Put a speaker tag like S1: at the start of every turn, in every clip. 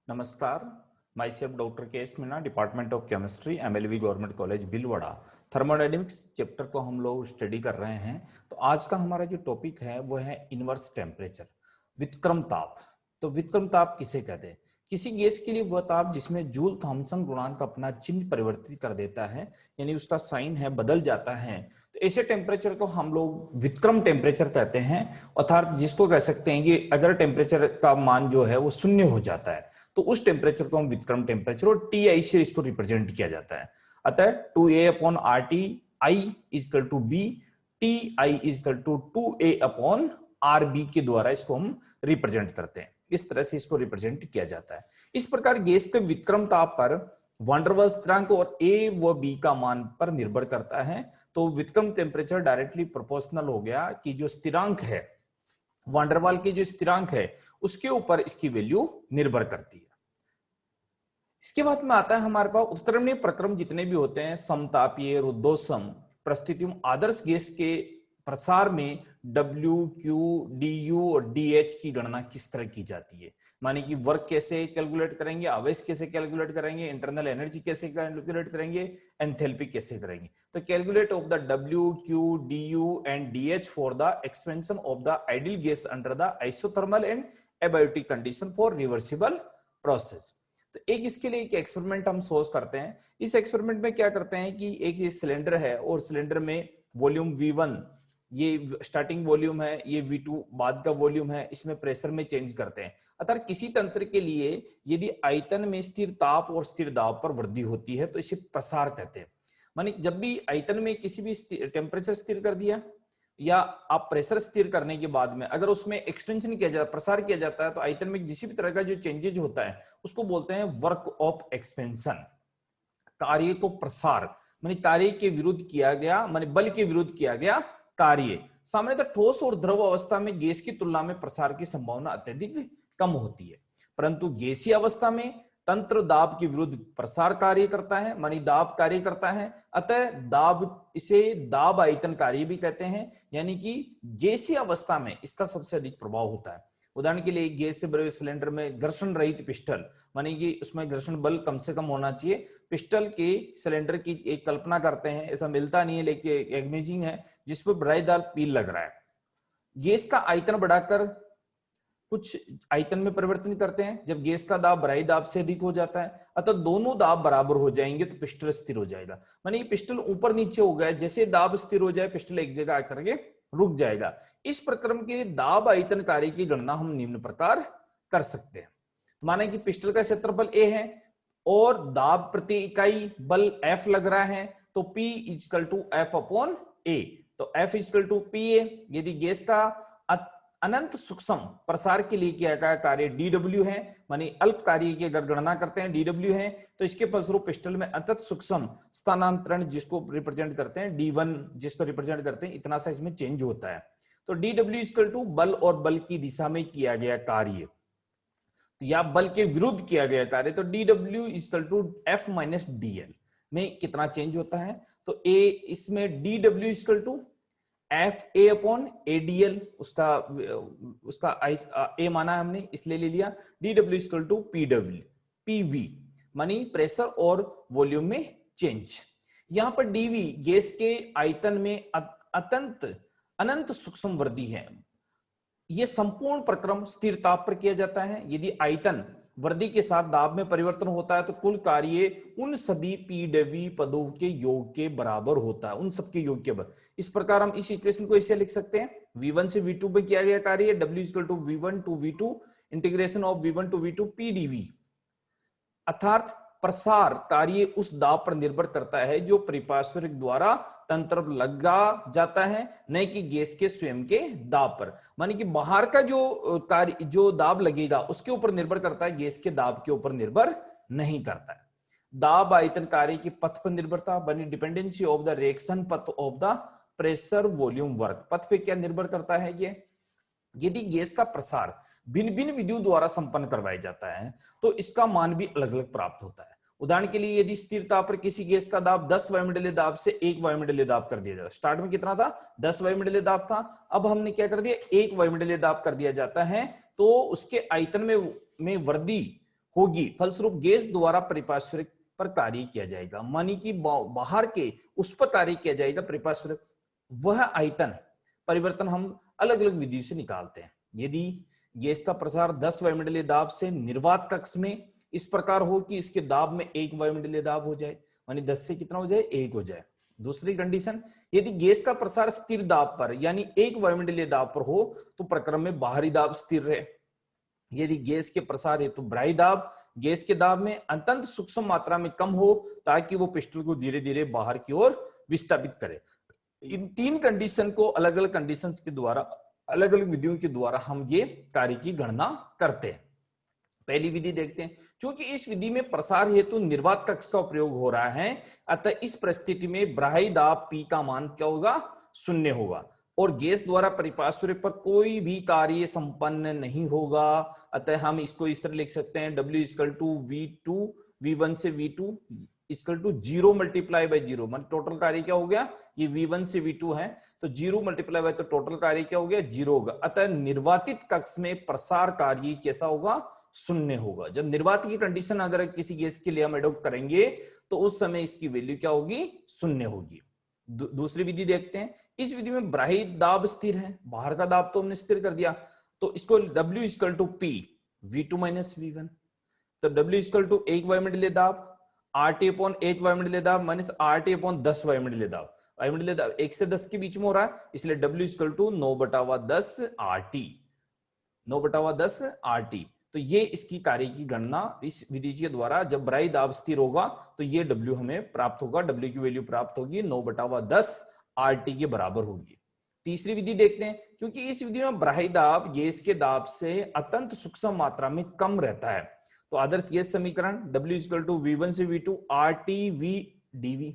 S1: नमस्कार, my self doctor K S Meena, department of chemistry, MLV government college Bhilwara. Thermodynamics chapter को हम लोग study कर रहे हैं। तो आज का हमारा जो टॉपिक है वो है इनवर्स टेम्परेचर, विक्रम ताप। तो विक्रम ताप किसे कहते हैं? किसी गैस के लिए वह ताप जिसमें जूल थॉम्सन गुणांक अपना चिन्ह परिवर्तित कर देता है, यानी उसका साइन है बदल जाता है। तो ऐसे टेम्परेचर को हम लोग विक्रम टेम्परेचर कहते हैं, अर्थात जिसको कह सकते हैं कि अगर टेम्परेचर का मान जो है वो शून्य हो जाता है तो उस टेम्परेचर को हम विक्रम टेम्परेचर और टी आई से इसको रिप्रेजेंट किया जाता है। अतः 2a/RT I equal to B, T I equal to 2a/RB के द्वारा इसको हम रिप्रेजेंट करते हैं। इस तरह से इसको रिप्रेजेंट किया जाता है। इस प्रकार गैस के विक्रम ताप पर वान डेर वाल्स स्थिरांक और ए व बी का मान पर निर्भर करता है। तो विक्रम टेम्परेचर डायरेक्टली प्रोपोर्शनल हो गया कि जो स्थिरांक है, वान डेर वाल्स की जो स्थिरांक है उसके ऊपर इसकी वैल्यू निर्भर करती है। इसके बाद में आता है हमारे पास उत्क्रमणीय प्रक्रम जितने भी होते हैं, समतापीय, रुद्धोष्म परिस्थितियों, आदर्श गैस के प्रसार में W, Q, DU और DH की गणना किस तरह की जाती है। माने कि वर्क कैसे कैलकुलेट करेंगे, आवेश कैसे कैलकुलेट करेंगे, इंटरनल एनर्जी कैसे कैलकुलेट करेंगे, एंथैल्पी कैसे करेंगे। तो calculate of the W, Q, DU and DH for the expansion of the ideal gas under the isothermal and abiotic condition for reversible process. तो एक इसके लिए एक एक्सपेरिमेंट हम सोच करते हैं। इस एक्सपेरिमेंट में क्या करते हैं कि एक ये सिलेंडर है और सिलेंडर में वॉल्यूम V1 ये स्टार्टिंग वॉल्यूम है, ये V2 बाद का वॉल्यूम है, इसमें प्रेशर में चेंज करते हैं। अर्थात किसी तंत्र के लिए यदि आयतन में स्थिर ताप और स्थिर दाब पर वृद्धि होती है तो इसे प्रसार कहते हैं। माने जब भी आयतन में किसी भी टेम्परेचर स्थिर कर दिया या आप प्रेशर स्थिर करने के बाद में अगर उसमें एक्सटेंशन किया जाता है, प्रसार किया जाता है, तो आयतन में किसी भी तरह का जो चेंजेज होता है उसको बोलते हैं वर्क ऑफ एक्सपेंशन। कार्य को प्रसार माने कार्य के विरुद्ध किया गया, माने बल के विरुद्ध किया गया कार्य। सामान्यतः ठोस और द्रव अवस्था में गैस की तुलना में प्रसार की संभावना अत्यधिक कम होती है, परंतु गैसीय अवस्था में तंत्र दाब के विरुद्ध प्रसार कार्य करता है, मानी दाब कार्य करता है। अतः दाब, इसे दाब आयतन कार्य भी कहते हैं, यानी कि गैसीय अवस्था में इसका सबसे अधिक प्रभाव होता है। उदाहरण के लिए गैस से भरे हुए सिलेंडर में घर्षण रहित पिस्टल, मानी कि उसमें घर्षण बल कम से कम होना चाहिए। पिस्टल के सिलेंडर की एक कल्पना करते हैं, ऐसा मिलता नहीं है लेकिन इमेजिंग है, जिसपे बराईदार पील लग रहा है। गैस का आयतन बढ़ाकर कुछ आयतन में परिवर्तन करते हैं जब गैस का दाब बराई दाब से अधिक हो जाता है। अतः दोनों दाब बराबर हो जाएंगे तो पिस्टल स्थिर हो जाएगा। माने ये पिस्टल ऊपर नीचे हो गया, जैसे दाब स्थिर हो जाए पिस्टल एक जगह आकर के रुक जाएगा। इस प्रक्रम के दाब आयतन कार्य की गणना हम निम्न प्रकार कर सकते हैं। तो माने कि पिस्टल का क्षेत्रफल A है और दाब प्रति इकाई बल F लग रहा है, तो P इक्वल टू F/A। तो F इक्वल टू PA। यदि गैस का अनंत सूक्ष्म प्रसार के लिए किया गया कार्य DW है, मानी अल्प कार्य की अगर गणना करते हैं DW है, तो इसके फलस्वरूप पिस्टल में अत्यंत सूक्ष्म स्थानांतरण जिसको रिप्रेजेंट करते हैं D1, जिसको रिप्रेजेंट करते हैं, इतना सा इसमें चेंज होता है। तो DW इक्वल टू बल और बल की दिशा में किया गया कार्य या बल के विरुद्ध किया गया कार्य, तो DW इक्वल टू F-DL में कितना चेंज होता है। तो A इसमें DW इक्वल टू FA/ADL, उसका A माना हमने इसलिए ले लिया। DW इक्वल टू PV मानी प्रेशर और वॉल्यूम में चेंज। यहां पर DV गैस के आयतन में अनंत सूक्ष्म वृद्धि है। यह संपूर्ण प्रक्रम स्थिर ताप पर किया जाता है। यदि आयतन वृद्धि के साथ दाब में परिवर्तन होता है तो कुल कार्य उन सभी PW पदों के योग के बराबर होता है, उन सबके योग के बराबर। इस प्रकार हम इस इक्वेशन को ऐसे लिख सकते हैं, V1 से V2 में किया गया कार्य W equal to V1 to V2 integration of V1 to V2 PdV। अर्थात प्रसार कार्य उस दाब पर निर्भर करता है जो परिपार्श्विक द्वारा तंत्र लगा जाता है, न कि गैस के स्वयं के दाब पर। माने कि बाहर का जो कार्य, जो दाब लगेगा उसके ऊपर निर्भर करता है, गैस के दाब के ऊपर निर्भर नहीं करता है। दाब आयतन कार्य की पथ पर निर्भरता बनी dependency of the reaction path of the pressure volume work. पथ पे क्या निर्भर करता है ये? यदि गैस का प्रसार भिन्न भिन्न विधियों द्वारा संपन्न करवाया जाता है तो इसका मान भी अलग अलग प्राप्त होता है। उदाहरण के लिए यदि स्थिर ताप पर किसी गैस का दाब 10 वायुमंडलीय दाब से 1 वायुमंडलीय दाब कर दिया जाता है। स्टार्ट में कितना था? 10 वायुमंडलीय दाब था, अब हमने क्या कर दिया? 1 वायुमंडलीय दाब कर दिया जाता है। तो उसके आयतन में वृद्धि होगी, फलस्वरूप गैस द्वारा परिपार्श्विक पर कार्य किया जाएगा, मानी कि बाहर के उस पर कार्य किया जाएगा परिपार्श्विक, वह आयतन परिवर्तन हम अलग अलग विधियों से निकालते हैं। यदि गैस का प्रसार 10 वायुमंडलीय दाब से निर्वात कक्ष में इस प्रकार हो कि इसके दाब में 1 वायुमंडलीय दाब हो जाए, मानी 10 से कितना हो जाए, 1 हो जाए। दूसरी कंडीशन, यदि गैस का प्रसार स्थिर दाब पर यानी 1 वायुमंडलीय दाब पर हो तो प्रक्रम में बाहरी दाब स्थिर रहे। यदि गैस के प्रसार हेतु बाहरी दाब गैस के दाब में अत्यंत सूक्ष्म मात्रा में कम हो ताकि वो पिस्टल को धीरे धीरे बाहर की ओर विस्थापित करे। इन 3 कंडीशन को अलग अलग कंडीशंस के द्वारा, अलग अलग विधियों के द्वारा हम ये कार्य की गणना करते हैं। पहली विधि देखते हैं। क्योंकि इस विधि में प्रसार हेतु निर्वात कक्ष का प्रयोग हो रहा है, अतः इस परिस्थिति में बाहरी दाब P का मान क्या होगा, 0 होगा और गैस द्वारा परिपार्श्विक पर कोई भी कार्य संपन्न नहीं होगा। अतः हम इसको इस तरह लिख सकते हैं, W = V2, V1 से V2 = 0 मल्टीप्लाई बाय 0, मतलब टोटल कार्य क्या हो गया, ये V1 से V2 है तो 0 मल्टीप्लाई बाय, तो टोटल कार्य क्या हो गया, 0 होगा। अतः निर्वातित कक्ष में प्रसार कार्य कैसा होगा, 0 होगा। जब निर्वात की कंडीशन अगर किसी गैस के लिए हम एडॉप्ट करेंगे तो उस समय इसकी वैल्यू क्या होगी, 0 होगी। दूसरी विधि देखते हैं। इस विधि में बाहरी दाब स्थिर है, बाहर का दाब तो हमने स्थिर कर दिया, तो इसको W = P V2 - V1, तो W = 1 वायुमंडलीय दाब RT अपॉन 1 वायुमंडलीय दाब माइनस RT अपॉन 10 वायुमंडलीय दाब। वायुमंडलीय दाब 1 से 10 के बीच में हो रहा है, इसलिए W = 9/10 RT, 9/10 RT। तो ये इसकी कार्य की गणना इस विधि के द्वारा, जब बाहरी दाब स्थिर होगा तो ये W हमें प्राप्त होगा, W की वैल्यू प्राप्त होगी 9/10 RT के बराबर होगी। तीसरी विधि देखते हैं। क्योंकि इस विधि में बाहरी दाब गैस के दाब से अत्यंत सूक्ष्म मात्रा में कम रहता है, तो आदर्श गैस समीकरण W = V1 से V2 RT V dV,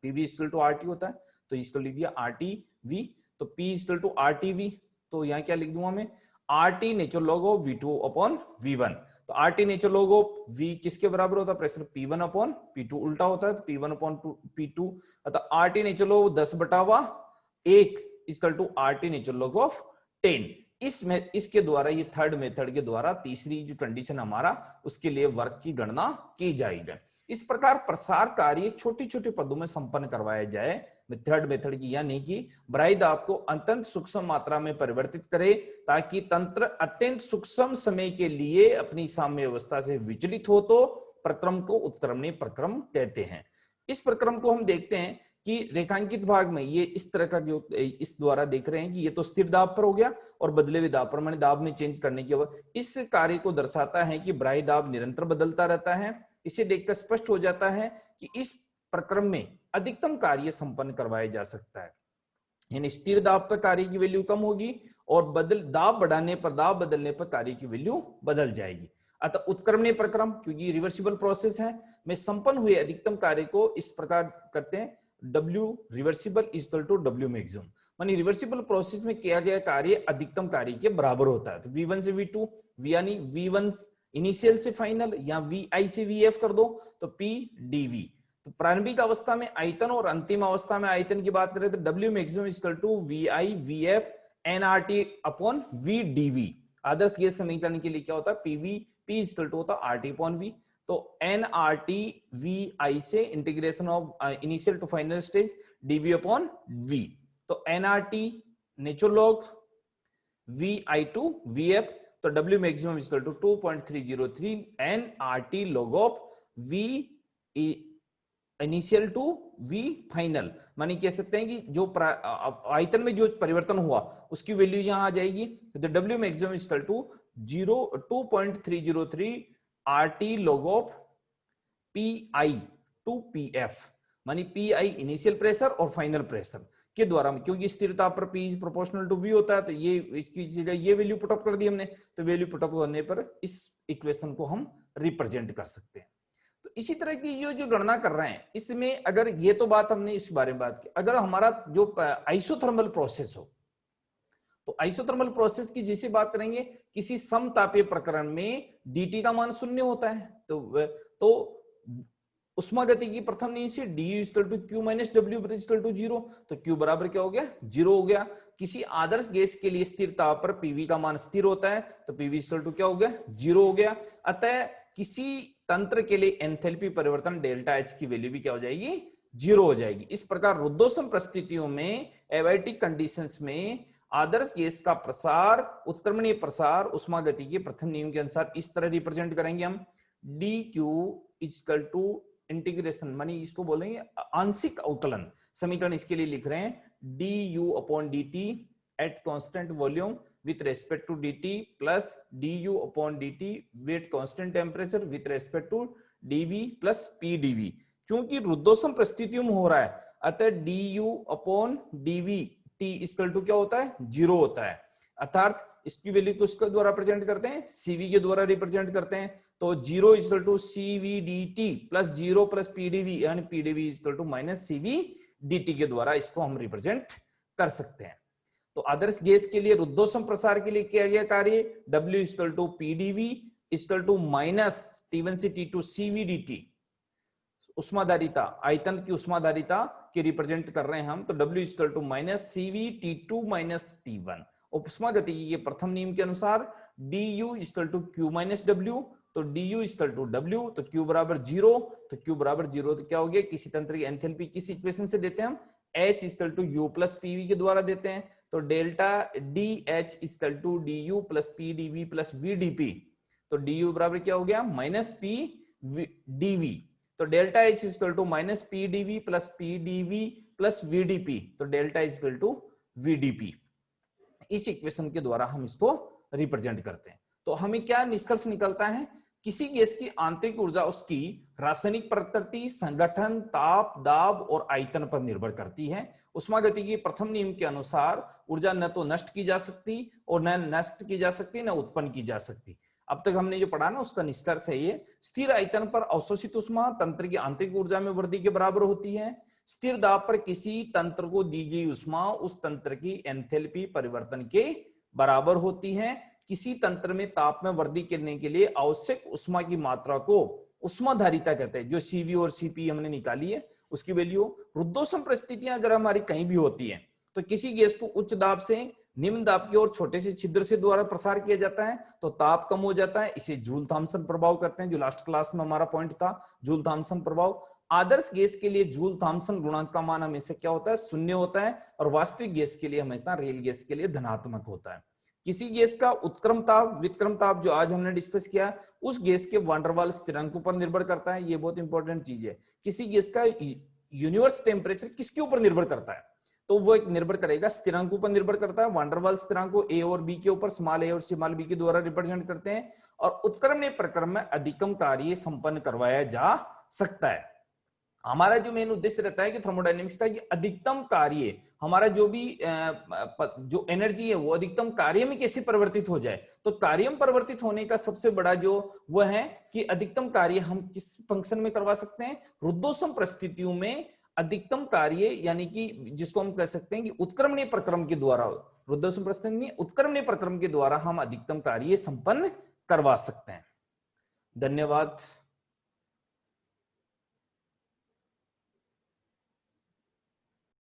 S1: PV = RT होता है, तो इसको लिख दिया RT V, तो P = RT V, तो यहां क्या लिख दूंगा मैं, RT natural log of V2 upon V1। तो RT natural log of V किसके बराबर होता है, प्रेशर P1 अपॉन P2 उल्टा होता है, तो P1 अपॉन P2, अतः RT natural log 10/1 = RT natural log of 10। इसमें इसके द्वारा, ये थर्ड मेथड के द्वारा तीसरी जो कंडीशन हमारा, उसके लिए वर्क की गणना की जाएगी। इस प्रकार प्रसार कार्य छोटे छोटे पदों में संपन्न करवाया जाए थर्ड मेथड की, यानी कि बाहरी दाब को अत्यंत सूक्ष्म मात्रा में परिवर्तित करे ताकि तंत्र अत्यंत सूक्ष्म समय के लिए अपनी साम्य अवस्था से विचलित हो, तो प्रक्रम को उत्क्रमणीय प्रक्रम कहते हैं। इस प्रक्रम को हम देखते हैं कि रेखांकित भाग में ये इस तरह का, जो इस द्वारा देख रहे हैं कि ये तो स्थिर दाब पर हो गया और बदले हुए दाब पर, माने दाब में चेंज करने की इस कार्य को दर्शाता है कि बाहरी दाब निरंतर बदलता रहता है। इसे देखकर स्पष्ट हो जाता है कि इस प्रक्रम में अधिकतम कार्य संपन्न करवाया जा सकता है, यानी स्थिर दाब पर कार्य की वैल्यू कम होगी और दाब बढ़ाने पर, दाब बदलने पर कार्य की वैल्यू बदल जाएगी। अतः उत्क्रमणीय प्रक्रम, क्योंकि रिवर्सिबल प्रोसेस है, में संपन्न हुए अधिकतम कार्य को इस प्रकार करते हैं, W रिवर्सिबल = W मैक्सिमम, मानी रिवर्सिबल प्रोसेस में किया गया कार्य अधिकतम कार्य के बराबर होता है। तो V1 से V2, यानी V1 इनिशियल से फाइनल, या VI से VF कर दो तो P dV। तो प्रारंभिक अवस्था में आयतन और अंतिम अवस्था में आयतन की बात करें तो W maximum = VI VF nRT upon V dV। आदर्श गैस समीकरण के लिए क्या होता है, P = होता RT अपॉन V, तो nRT VI से integration of initial to final stage dV upon V, तो nRT natural log VI to VF, तो W maximum = 2.303 nRT log of V initial to V final, मानी कह सकते हैं कि जो आयतन में जो परिवर्तन हुआ उसकी वैल्यू यहां आ जाएगी। तो W maximum = 2.303 RT log of PI to PF, मानी PI इनिशियल प्रेशर और फाइनल प्रेशर के द्वारा, क्योंकि स्थिरता पर P प्रोपोर्शनल टू V होता है, तो ये इसकी जगह ये वैल्यू पुटअप कर दी हमने, तो वैल्यू पुटअप करने पर इस इक्वेशन को हम रिप्रेजेंट कर सकते हैं। तो इसी तरह की जो गणना कर रहे हैं, इसमें अगर ये तो बात हमने इस बारे में बात की, अगर हमारा जो आइसोथर्मल प्रोसेस हो, तो आइसोथर्मल प्रोसेस की जैसे बात करेंगे, किसी समतापीय प्रकरण में dt का मान 0 होता है, तो उष्मागति की प्रथम नियम से du = Q - W = 0, तो Q बराबर क्या हो गया, 0 हो गया। किसी आदर्श गैस के लिए स्थिर ताप पर PV का मान स्थिर होता है, तो PV = क्या हो गया, 0 हो गया। अतः किसी तंत्र के लिए एंथैल्पी परिवर्तन डेल्टा एच की वैल्यू भी क्या हो जाएगी, 0 हो जाएगी। इस प्रकार रुद्धोष्म परिस्थितियों में एबायोटिक कंडीशंस में आदर्श गैस का प्रसार, उत्क्रमणीय प्रसार उष्मागति के प्रथम नियम के अनुसार इस तरह रिप्रेजेंट करेंगे हम। D Q equal to integration, मानी इसको बोलेंगे आंशिक अवकलन समीकरण, इसके लिए लिख रहे हैं D you upon D T at constant volume with respect to dt plus du upon dt with constant temperature with respect to dv plus pdv। क्योंकि रुद्धोष्म परिस्थितियों में हो रहा है, अतः du upon dv t equal to क्या होता है, 0 होता है। अर्थात इसकी वैल्यू तो इसके द्वारा रिप्रेजेंट करते हैं, cv के द्वारा रिप्रेजेंट करते हैं, तो 0 equal to cv dt plus 0 plus pdv, यानी pdv equal to minus cv dt के द्वारा इसको हम रिप्रेजेंट कर सकते हैं। तो आदर्श गैस के लिए रुद्धोष्म प्रसार के लिए किया गया कार्य W equal to PDV equal to minus T1 से T2 CVDT, उष्माधारिता, आयतन की उष्माधारिता के रिप्रेजेंट कर रहे हैं हम, तो W equal to minus CV T2 minus T1। उष्मागतिकी के प्रथम नियम के अनुसार du equal to Q minus W, तो du इक्वल टू W, तो Q बराबर 0, तो Q बराबर 0 तो क्या हो गया, किसी तंत्र की एंथैल्पी किस इक्वेशन से देते हैं हम, H equal to U plus PV के द्वारा देते हैं, तो delta DH equal to DU plus PDV plus VDP, तो DU बराबर क्या हो गया, माइनस PDV, तो delta H equal to minus PDV plus PDV plus VDP, तो डेल्टा इक्वल टू VDP। इस इक्वेशन के द्वारा हम इसको रिप्रेजेंट करते हैं। तो हमें क्या निष्कर्ष निकलता है, किसी गैस की आंतरिक ऊर्जा उसकी रासायनिक प्रकृति, संगठन, ताप, दाब और आयतन पर निर्भर करती है। उष्मागतिकी के प्रथम नियम के अनुसार ऊर्जा न तो नष्ट की जा सकती और न नष्ट की जा सकती न उत्पन्न की जा सकती। अब तक हमने जो पढ़ा ना उसका निष्कर्ष है ये, स्थिर आयतन पर अवशोषित उष्मा तंत्र की आंतरिक ऊर्जा में वृद्धि के बराबर होती है। स्थिर दाब पर किसी तंत्र को दी गई उष्मा उस तंत्र की एंथैल्पी परिवर्तन के बराबर होती है। किसी तंत्र में ताप में वृद्धि करने के लिए आवश्यक उष्मा की मात्रा को उष्माधारिता कहते हैं, जो CV और CP हमने निकाली है उसकी वैल्यू। रुद्धोष्म परिस्थितियां अगर हमारी कहीं भी होती है तो किसी गैस को उच्च दाब से निम्न दाब की ओर छोटे से छिद्र से द्वारा प्रसार किया जाता है तो ताप कम हो जाता है, इसे जूल थॉम्सन प्रभाव कहते हैं, जो लास्ट क्लास में हमारा पॉइंट था, जूल थॉम्सन प्रभाव। आदर्श गैस के लिए जूल थॉम्सन गुणांक का मान हमेशा क्या होता है, 0 होता है, और वास्तविक गैस के लिए हमेशा रियल गैस के लिए धनात्मक होता है। किसी गैस का उत्क्रम ताप, विक्रम ताप जो आज हमने डिस्कस किया, उस गैस के वान डेर वाल्स स्थिरांक पर निर्भर करता है। ये बहुत इंपॉर्टेंट चीज है। किसी गैस का यूनिवर्स टेम्परेचर किसके ऊपर निर्भर करता है, तो वो एक निर्भर करेगा, स्थिरांक पर निर्भर करता है। वान डेर वाल्स स्थिरांक को A और B के ऊपर स्मॉल a और स्मॉल b के द्वारा रिप्रेजेंट करते हैं, और उत्क्रमणीय प्रक्रम में अधिकतम कार्य संपन्न करवाया जा सकता है। हमारा जो मेन उद्देश्य रहता है कि थर्मोडायनेमिक्स का कि अधिकतम कार्य, हमारा जो भी जो एनर्जी है वो अधिकतम कार्य में कैसे परिवर्तित हो जाए। तो कार्य में परिवर्तित होने का सबसे बड़ा जो वो है कि अधिकतम कार्य हम किस फंक्शन में करवा सकते हैं, रुद्धोष्म परिस्थितियों में अधिकतम कार्य, यानी कि जिसको हम कह सकते हैं कि उत्क्रमणीय प्रक्रम के द्वारा, रुद्धोष्म परिस्थिति में उत्क्रमणीय प्रक्रम के द्वारा हम अधिकतम कार्य संपन्न करवा सकते हैं। धन्यवाद।